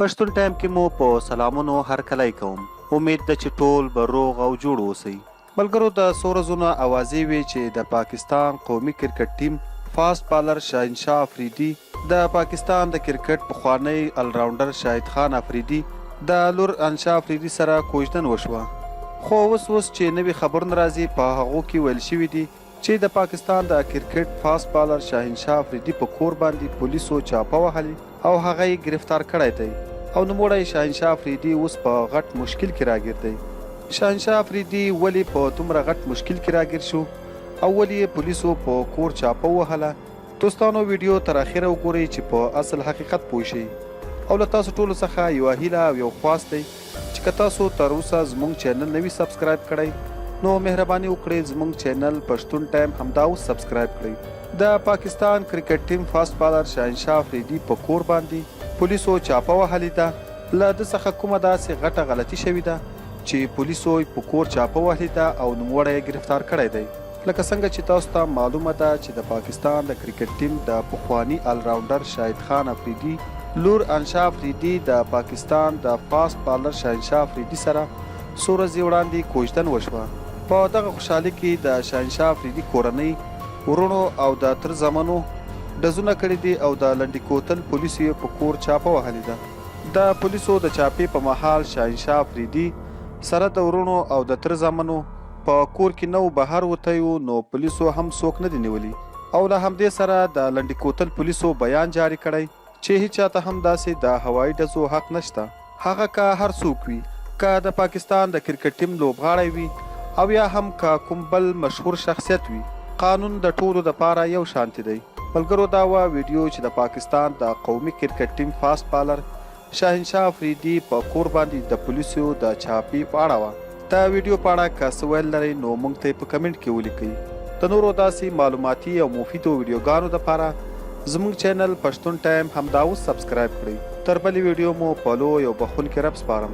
پښتون ټایم کې مو په سلامونو هرکلی کوم. امید ده چې ټول به روغ او جوړ اوسئ. ملګرو، د څو ورځو نه اوازې وې چې د پاکستان قومي کرکټ ټیم فاست بالر شاهنشاه افریدي د پاکستان د کرکټ پخوانی الراونډر شاهد خان افریدي د لور انشاه افریدي سره کوژدن وشوه. خو اوس چې نوي خبرونه راځي په هغو کې ویل شوي دي چې د پاکستان د کرکټ فاست بالر شاهنشاه افریدي په کور باندې پولیسو چاپه وهلي او هغه یې گرفتار کړی دی او نوموړی شاهنشاه افریدي اوس په غټ مشکل کې راګیر دی. شاهنشاه افریدي ولې په دومره غټ مشکل کې راګیر شو او ولې یې پولیسو په کور چاپه وهله؟ دوستانو، ویډیو تر اخره وګورئ چې په اصل حقیقت پوه شئ. او له تاسو ټولو څخه یوه هیله او یو خواست دی چې که تاسو تر اوسه زموږ چینل نه وي سبسکرایب کړی نو مهرباني وکړئ زموږ چینل پښتون ټایم همدا اوس سبسکرایب کړئ. د پاکستان کرکټ ټیم فاست بالر شاهنشاه افریدي په کور باندې پولیسو چاپه وهلې ده. له ده څخه کومه داسې غټه غلطي شوې ده چې پولیسو په کور چاپه وهلې ده او نوموړی یې گرفتار کړی دی. لکه څنګه چې تاسو ته معلومه ده چې د پاکستان د کرکټ ټیم د پخواني الراونډر شاهد خان افریدي لور انشاه افریدي د پاکستان د فاست بالر شاهنشاه افریدي سره څو ورځې وړاندې کوژدن وشوه. په دغه خوشحالي کې د شاهنشاه افریدي کورنۍ، ورونو او د تر زامنو ډزونه کړي دي او د لنډي کوتل پولیسو یې په کور چاپه وهلې ده. د پولیسو د چاپې په مهال شاهنشاه افریدي سره د ورونو او د تر زامنو په کور کې نو بهر وتی و، نو پولیسو هم څوک نه دي نیولي. او له همدې سره د لنډي کوتل پولیسو بیان جاری کړی چې هیچا ته هم داسې د هوایي ډزو حق نشته. هغه که هر څوک وي، که د پاکستان د کرکټ ټیم لوبغاړی وي او یا هم که کوم بل مشهور شخصیت وي، قانون د ټولو دپاره یو شانتي دی. ملګرو، دا وه ویډیو چې د پاکستان د قومي کرکټ ټیم فاست بالر شاهنشاه افریدي په کور باندې د پولیسو د چاپې په اړه وه. د ویډیو په اړه که څه ویل لرئ نو موږ ته یې په کمنټ کې ولیکئ. د نورو داسې معلوماتي او مفیدو ویډیوګانو دپاره زموږ چینل پښتون ټایم همدا اوس سبسکرایب کړئ. تر بلې ویډیو مو په لوی او بخښونکي رب سپارم.